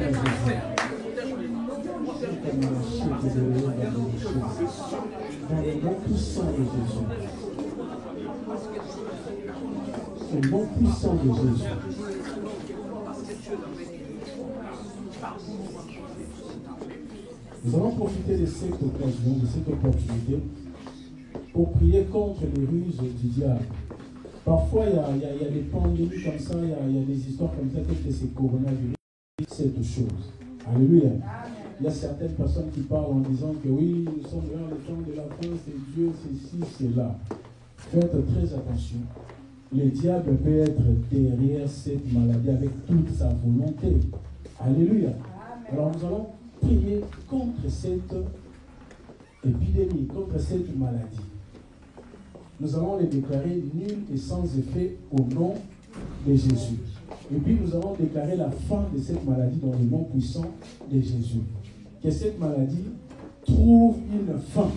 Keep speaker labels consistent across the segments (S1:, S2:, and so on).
S1: Dans le nom puissant de Jésus. Au nom puissant de Jésus. Nous allons profiter de cette occasion, de cette opportunité, pour prier contre les ruses du diable. Parfois, il y a des pandémies comme ça, il y a des histoires comme ça, que c'est coronavirus, cette chose. Alléluia. Il y a certaines personnes qui parlent en disant que oui, nous sommes vers le temps de la fin, c'est Dieu, c'est ci, c'est là. Faites très attention. Le diable peut être derrière cette maladie avec toute sa volonté. Alléluia. Alors nous allons prier contre cette épidémie, contre cette maladie. Nous allons les déclarer nuls et sans effet au nom de Jésus. Et puis nous allons déclarer la fin de cette maladie dans le nom puissant de Jésus. Que cette maladie trouve une fin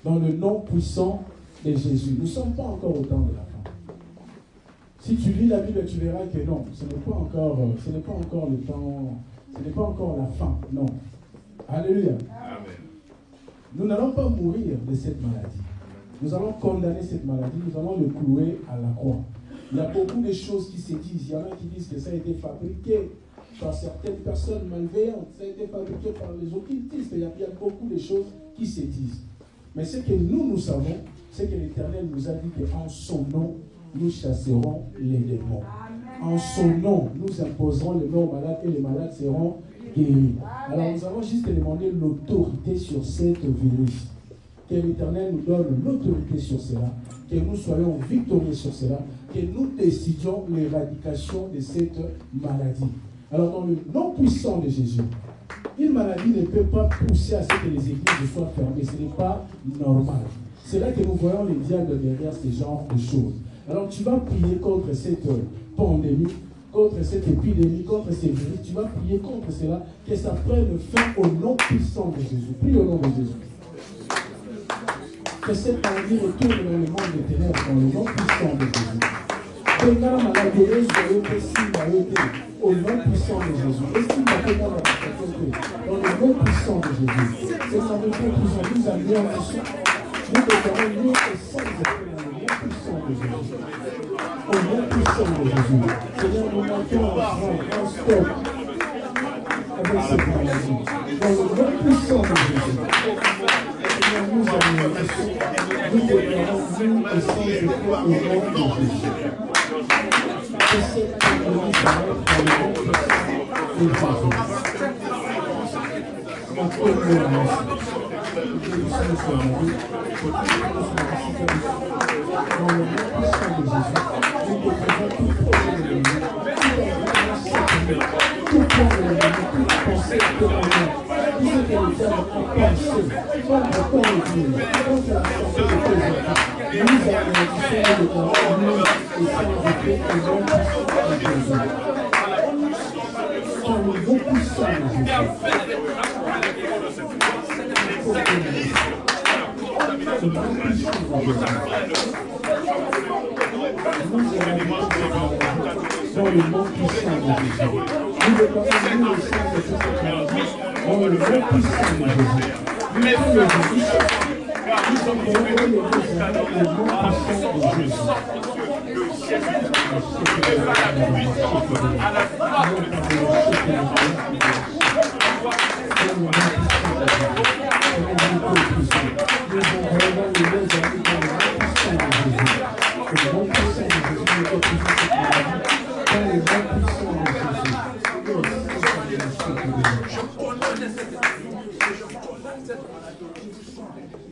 S1: dans le nom puissant de Jésus. Nous ne sommes pas encore au temps de la fin. Si tu lis la Bible, tu verras que non, ce n'est pas encore le temps, ce n'est pas encore la fin, non. Alléluia. Amen. Nous n'allons pas mourir de cette maladie. Nous allons condamner cette maladie, nous allons le clouer à la croix. Il y a beaucoup de choses qui se disent. Il y en a qui disent que ça a été fabriqué par certaines personnes malveillantes, ça a été fabriqué par les occultistes. Il y a beaucoup de choses qui se disent. Mais ce que nous savons, c'est que l'Éternel nous a dit qu'en son nom, nous chasserons les démons. En son nom, nous imposerons les mains aux malades et les malades seront guéris. Alors nous allons juste demander l'autorité sur cette virus. Que l'Éternel nous donne l'autorité sur cela, que nous soyons victorieux sur cela, que nous décidions l'éradication de cette maladie. Alors dans le nom puissant de Jésus, une maladie ne peut pas pousser à ce que les églises soient fermées. Ce n'est pas normal. C'est là que nous voyons les diables derrière ce genre de choses. Alors tu vas prier contre cette pandémie, contre cette épidémie, contre ces virus. Tu vas prier contre cela, que ça prenne fin au nom puissant de Jésus. Prie au nom de Jésus. Que cette maladie retourne dans le monde des ténèbres, dans le nom puissant de Jésus. Au nom puissant de Jésus. Dans le nom puissant de Jésus. C'est ça le nom puissant. Nous allions ensuite. Nous déclarons nous et sans effet dans le nom puissant de Jésus. Au nom puissant de Jésus. Seigneur, nous mettons un stop avec cette maladie. Dans le nom puissant de Jésus. Seigneur, nous allions ensuite. Nous déclarons nous et sans effet au nom de Jésus. Que cette pandémie s'arrête dans le nom puissant de Jésus.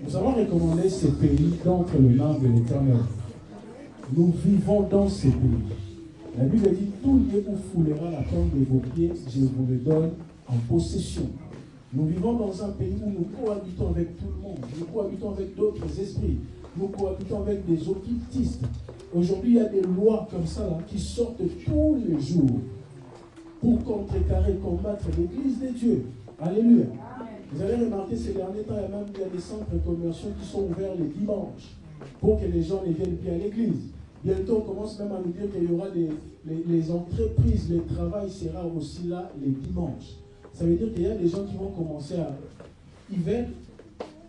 S1: Nous allons recommander ces pays d'entre les mains de l'Éternel. Nous vivons dans ces pays. La Bible dit, tout lieu où foulera la plante de vos pieds, je vous le donne en possession. Nous vivons dans un pays où nous cohabitons avec tout le monde. Nous cohabitons avec d'autres esprits. Nous cohabitons avec des occultistes. Aujourd'hui, il y a des lois comme ça là, qui sortent tous les jours pour contrecarrer, combattre l'Église de Dieu. Alléluia. Vous avez remarqué ces derniers temps, il y a des centres commerciaux qui sont ouverts les dimanches pour que les gens ne viennent plus à l'église. Bientôt, on commence même à nous dire qu'il y aura les entreprises, le travail sera aussi là les dimanches. Ça veut dire qu'il y a des gens qui vont commencer à... Ils veulent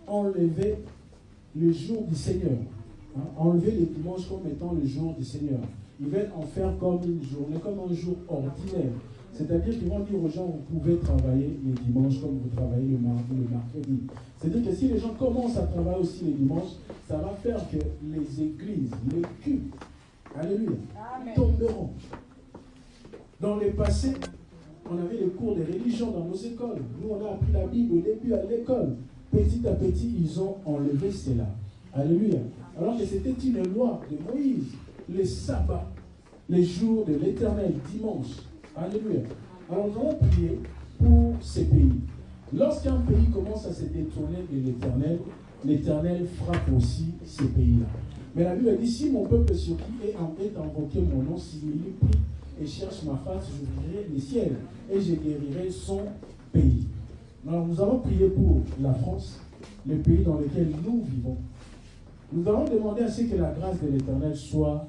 S1: enlever le jour du Seigneur. Hein, enlever les dimanches comme étant le jour du Seigneur. Ils veulent en faire comme une journée, comme un jour ordinaire. C'est-à-dire qu'ils vont dire aux gens, vous pouvez travailler les dimanches comme vous travaillez le mercredi. C'est-à-dire que si les gens commencent à travailler aussi les dimanches, ça va faire que les églises, les cultes, alléluia, tomberont. Dans le passé, on avait les cours de religion dans nos écoles. Nous, on a appris la Bible au début à l'école. Petit à petit, ils ont enlevé cela. Alléluia. Alors que c'était une loi de Moïse. Les sabbats, les jours de l'Éternel, dimanche. Alléluia. Alors nous allons prier pour ces pays. Lorsqu'un pays commence à se détourner de l'Éternel, l'Éternel frappe aussi ces pays-là. Mais la Bible dit, si mon peuple sur qui est invoqué mon nom, s'il prie et cherche ma face, j'ouvrirai les ciels et je guérirai son pays. Alors nous allons prier pour la France, le pays dans lequel nous vivons. Nous allons demander à ce que la grâce de l'Éternel soit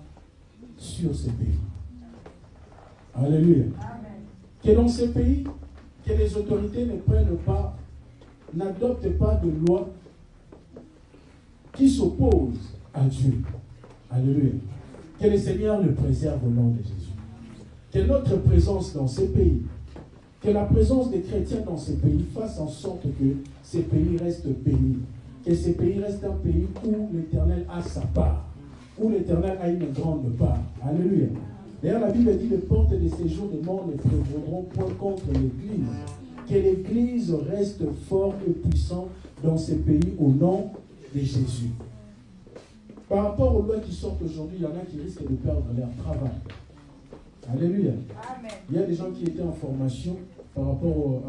S1: sur ces pays. Alléluia. Amen. Que dans ces pays, que les autorités ne prennent pas, n'adoptent pas de loi qui s'oppose à Dieu. Alléluia. Que le Seigneur le préserve au nom de Jésus. Que notre présence dans ces pays, que la présence des chrétiens dans ces pays fasse en sorte que ces pays restent bénis. Que ces pays restent un pays où l'Éternel a sa part, où l'Éternel a une grande part. Alléluia. D'ailleurs, la Bible dit les portes de séjour des morts ne prévaudront point contre l'Église. Que l'Église reste forte et puissante dans ces pays au nom de Jésus. Par rapport aux lois qui sortent aujourd'hui, il y en a qui risquent de perdre leur travail. Alléluia. Amen. Il y a des gens qui étaient en formation par rapport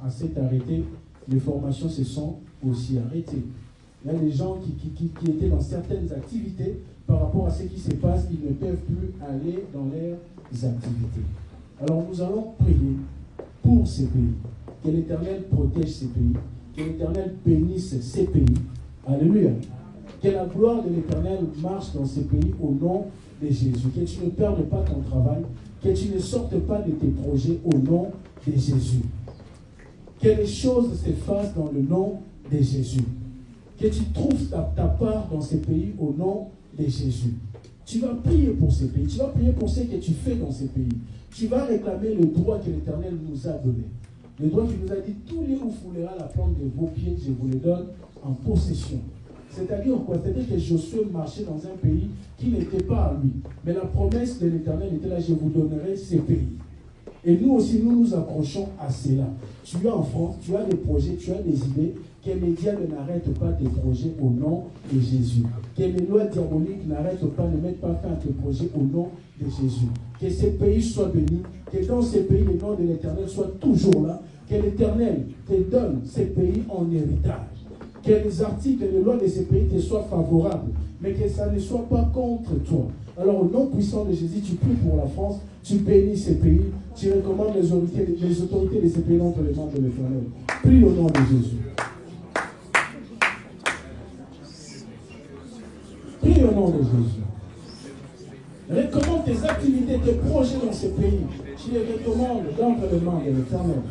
S1: à cet arrêté. Les formations se sont aussi arrêtées. Il y a des gens qui étaient dans certaines activités. Par rapport à ce qui se passe, ils ne peuvent plus aller dans leurs activités. Alors nous allons prier pour ces pays. Que l'Éternel protège ces pays. Que l'Éternel bénisse ces pays. Alléluia. Que la gloire de l'Éternel marche dans ces pays au nom de Jésus. Que tu ne perdes pas ton travail. Que tu ne sortes pas de tes projets au nom de Jésus. Que les choses se fassent dans le nom de Jésus. Que tu trouves ta part dans ces pays au nom de Jésus. Tu vas prier pour ces pays. Tu vas prier pour ce que tu fais dans ces pays. Tu vas réclamer le droit que l'Éternel nous a donné. Le droit qu'il nous a dit, tous les où foulera la plante de vos pieds, je vous les donne en possession. C'est-à-dire quoi? C'est-à-dire que Josué marchait dans un pays qui n'était pas à lui. Mais la promesse de l'Éternel était là, je vous donnerai ces pays. Et nous aussi, nous nous accrochons à cela. Tu es en France, tu as des projets, tu as des idées. Que les diables n'arrêtent pas tes projets au nom de Jésus. Que les lois diaboliques n'arrêtent pas, ne mettent pas fin à tes projets au nom de Jésus. Que ces pays soient bénis. Que dans ces pays, le nom de l'Éternel soit toujours là. Que l'Éternel te donne ces pays en héritage. Que les articles et les lois de ces pays te soient favorables. Mais que ça ne soit pas contre toi. Alors, au nom puissant de Jésus, tu pries pour la France, tu bénis ces pays, tu recommandes les autorités de ces pays entre les mains de l'Éternel. Prie au nom de Jésus. Prie au nom de Jésus. Recommande tes activités, tes projets dans ces pays. Tu les recommandes dans les mains de l'Éternel.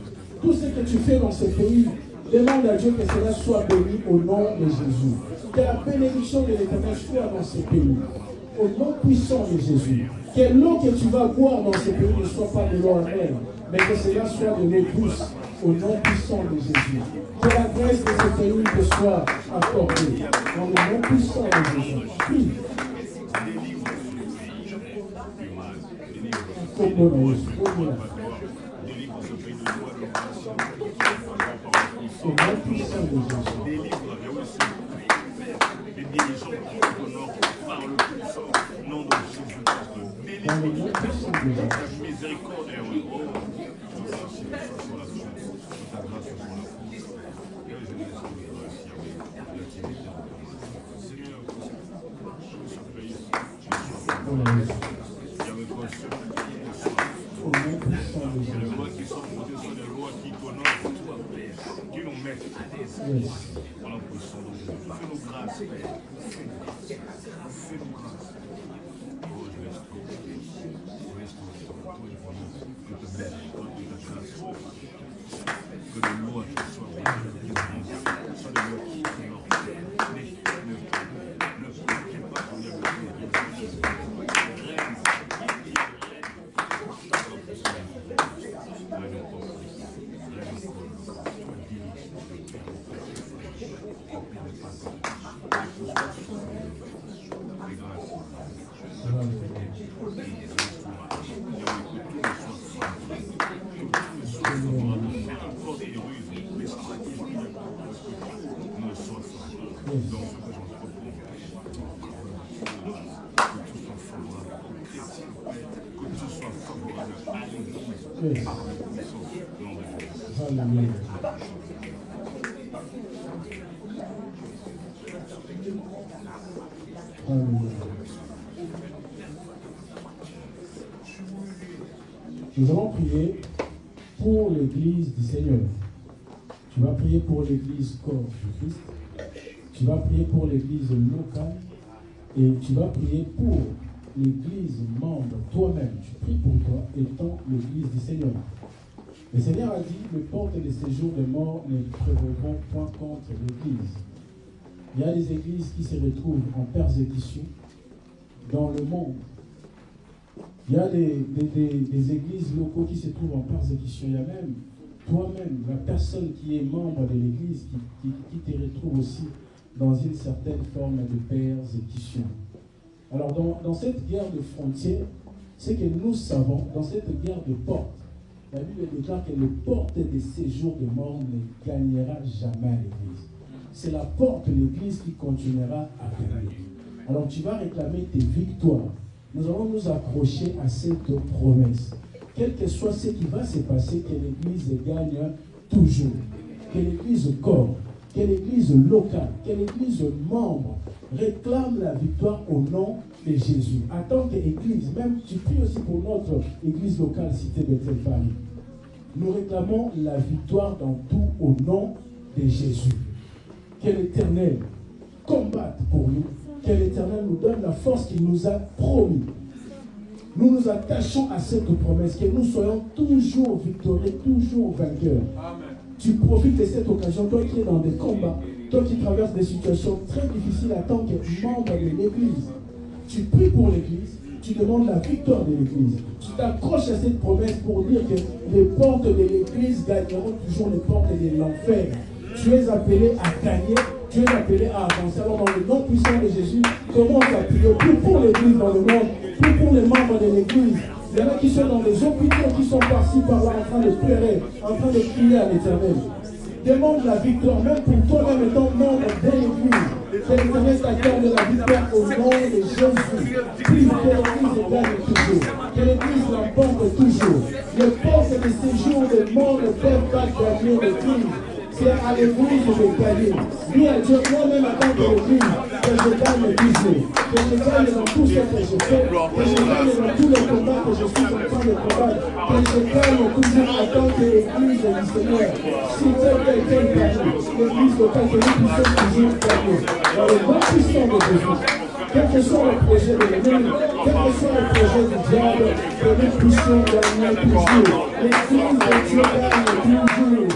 S1: Tout ce que tu fais dans ces pays, demande à Dieu que cela soit béni au nom de Jésus. Que la bénédiction de l'Éternel soit dans ces pays. Au nom puissant de Jésus. Que l'eau que tu vas boire dans ces pays ne soit pas de l'eau amère, mais que cela soit de l'eau douce. Au nom puissant de Jésus. Que la grâce de ce pays te soit accordée. Dans le nom puissant de Jésus. Prie. Au nom puissant de Jésus. Dans le nom puissant de Jésus. Nous allons prier pour l'Église du Seigneur. Tu vas prier pour l'Église corps du Christ. Tu vas prier pour l'Église locale. Et tu vas prier pour l'Église membre. Toi-même, tu pries pour toi, étant l'Église du Seigneur. Le Seigneur a dit, les portes des séjours des morts ne prévaudront point contre l'Église. Il y a des églises qui se retrouvent en persécution dans le monde. Il y a des églises locaux qui se trouvent en persécution. Il y a même toi-même, la personne qui est membre de l'église, qui te retrouve aussi dans une certaine forme de persécution. Alors dans cette guerre de frontières, c'est que nous savons, dans cette guerre de portes, la Bible déclare que les portes des séjours de mort ne gagnera jamais à l'église. C'est la porte de l'église qui continuera à gagner. Alors tu vas réclamer tes victoires. Nous allons nous accrocher à cette promesse. Quel que soit ce qui va se passer, que l'église gagne toujours. Que l'église corps, que l'église locale, que l'église membre réclame la victoire au nom de Jésus. En tant qu'église, même tu pries aussi pour notre église locale Cité Bethel Paris. Nous réclamons la victoire dans tout au nom de Jésus. Que l'Éternel combatte pour nous. Que l'Éternel nous donne la force qu'il nous a promis. Nous nous attachons à cette promesse, que nous soyons toujours victorieux, toujours vainqueurs. Amen. Tu profites de cette occasion, toi qui es dans des combats, toi qui traverses des situations très difficiles en tant que membre de l'Église. Tu pries pour l'Église, tu demandes la victoire de l'Église. Tu t'accroches à cette promesse pour dire que les portes de l'Église gagneront toujours les portes de l'enfer. Tu es appelé à gagner. Tu es appelé à avancer. Alors dans le nom puissant de Jésus, commence à prier plus pour l'Église dans le monde, plus pour les membres de l'Église. Il y en a qui sont dans les hôpitaux, qui sont par-ci, par-là, en train de pleurer, en train de crier à l'Éternel. Demande la victoire, même pour toi-même étant membre de l'Église. Que l'Éternel t'accorde la victoire au nom de Jésus. Prie que l'Église gagne toujours, que l'Église l'emporte toujours. Les portes de ces jours de mort ne peuvent pas gagner l'Église. C'est à l'église de gagner. Dis à Dieu, moi-même en tant que l'église, que je gagne toujours. Que je gagne dans tout ce que je fais. Que je gagne dans tous les combats que je suis en train de combattre. Que je gagne toujours en tant qu'église du Seigneur. Si tel gagne, l'église locale, que nous puissions toujours gagner. Dans le nom puissant de Jésus. Quel que soit le projet de l'ennemi, quel que soit le projet du diable, que nous puissions gagner toujours. L'église de Dieu gagne toujours.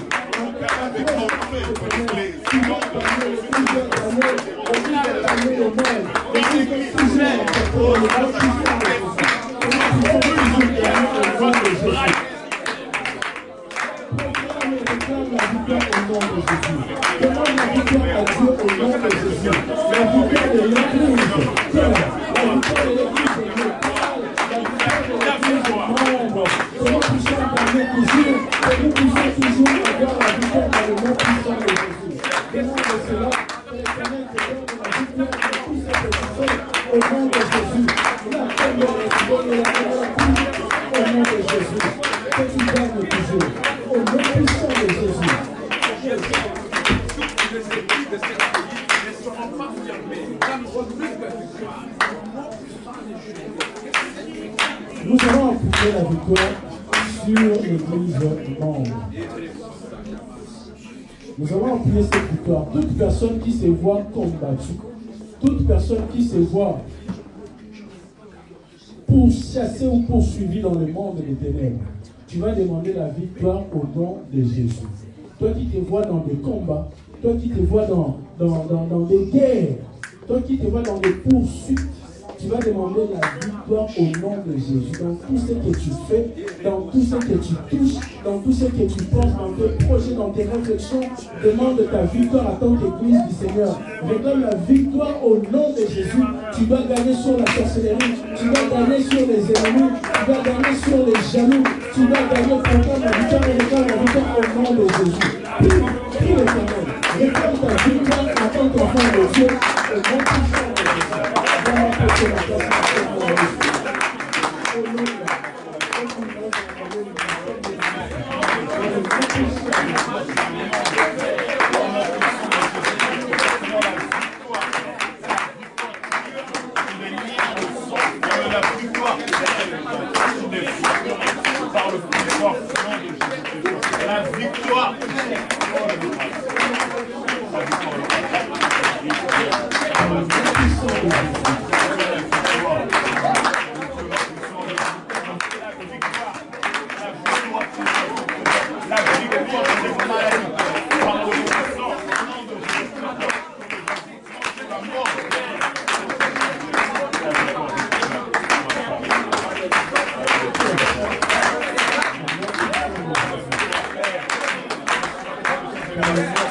S1: Nous allons appliquer la victoire sur l'église membre. Nous allons appuyer cette victoire. Toute personne qui se voit combattue, toute personne qui se voit pourchassé ou poursuivi dans le monde des ténèbres, tu vas demander la victoire au nom de Jésus. Toi qui te vois dans des combats, toi qui te vois dans des guerres, toi qui te vois dans des poursuites, tu vas demander la victoire au nom de Jésus. Dans tout ce que tu fais, dans tout ce que tu touches, dans tout ce que tu penses, dans tes projets, dans tes réflexions, demande ta victoire à ton église du Seigneur. Réclame la victoire au nom de Jésus. Tu dois gagner sur la sorcellerie, tu dois gagner sur les ennemis, tu dois gagner sur les jaloux, tu dois gagner pour toi la victoire et réclame la victoire au nom de Jésus. Prie l'Éternel. Réclame ta victoire à ton enfant de Dieu au nom de Jésus.
S2: Amen.